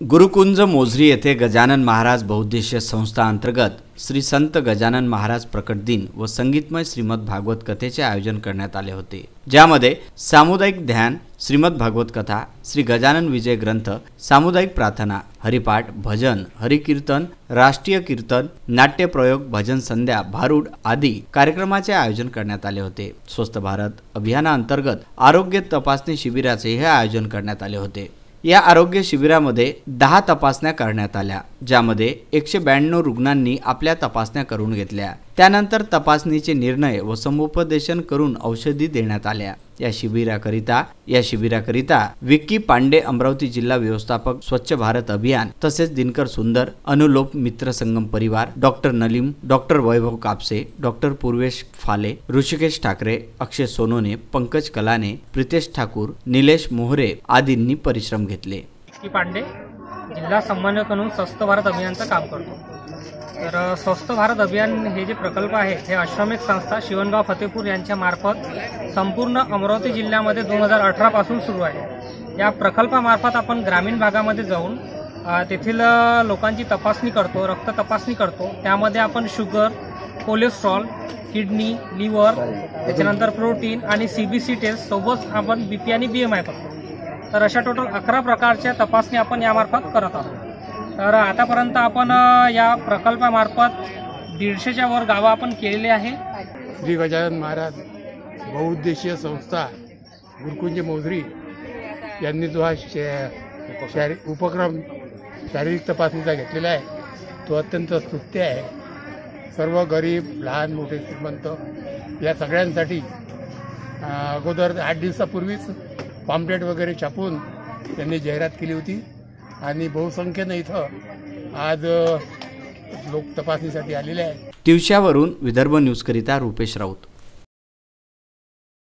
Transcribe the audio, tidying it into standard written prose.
गुरुकुंज मोझरी येथे गजानन महाराज बहुउद्देशीय संस्था अंतर्गत श्री संत गजानन महाराज प्रकट दिन व संगीतमय श्रीमद भागवत कथेचे आयोजन करण्यात आले होते, ज्यामध्ये सामुदायिक ध्यान, श्रीमद भागवत कथा, श्री गजानन विजय ग्रंथ, सामुदायिक प्रार्थना, हरिपाठ, भजन, हरिकीर्तन, राष्ट्रीय कीर्तन, नाट्य प्रयोग, भजन संध्या, भारूड आदी कार्यक्रमाचे आयोजन करण्यात आले होते। स्वस्थ भारत अभियानाअंतर्गत आरोग्य तपासणी शिबिराचे हे आयोजन करण्यात आले होते। या आरोग्य शिबिरामध्ये 10 तपासण्या करण्यात आल्या, ज्यामध्ये 192 रुग्णांनी आपल्या तपासण्या करून घेतल्या। त्यानंतर तपासणीचे निर्णय व समुपदेशन करून औषधी देण्यात आल्या। या शिबिराकरिता विक्की पांडे, अमरावती जिल्हा व्यवस्थापक, स्वच्छ भारत अभियान, तसेच दिनकर सुंदर, अनुलोप मित्र संगम परिवार, डॉक्टर नलीम, डॉक्टर वैभव कापसे, डॉक्टर पूर्वेश फाले, ऋषिकेश ठाकरे, अक्षय सोनोने, पंकज कलाने, प्रितेश ठाकूर, निलेश मोहरे आदींनी परिश्रम घेतले। विक्की पांडे, जिल्हा समन्वयक म्हणून स्वस्थ भारत अभियानचं काम करतो। तर स्वस्थ भारत अभियान हे जे प्रकल्प आहे हे अश्वमेध संस्था शिवणगाव फतेपूर यांच्या मार्फत संपूर्ण अमरावती जिल्ह्यामध्ये 2018 पासून सुरू आहे। या प्रकल्पामार्फत आपण ग्रामीण भागामध्ये जाऊन तेथील लोकांची तपासणी करतो, रक्त तपासणी करतो। त्यामध्ये आपण शुगर, कोलेस्ट्रॉल, किडनी, लिव्हर, त्याच्यानंतर प्रोटीन आणि सीबीसी टेस्ट सोबत आपण बीपी आणि बीएमआय करतो। तर अशा टोटल 11 प्रकारच्या तपासणी आपण यामार्फत करत आहोत। तर आतापर्यंत आपण या प्रकल्पामार्फत 150च्या वर गावं आपण केलेले आहे। श्री गजानन महाराज बहुउद्देशीय संस्था गुरुकुंज मोझरी यांनी जो हा उपक्रम शारीरिक तपासणीचा घेतलेला आहे तो अत्यंत स्तुत्य आहे। सर्व गरीब, लहान मोठे, श्रीमंत या सगळ्यांसाठी अगोदर 8 दिवसापूर्वीच पॉम्पलेट वगैरे छापून त्यांनी जाहिरात केली होती आणि बहुसंख्येने इथं आज लोक तपासणीसाठी आलेले आहेत। तिवशावरून विदर्भ न्यूज करिता रुपेश राऊत।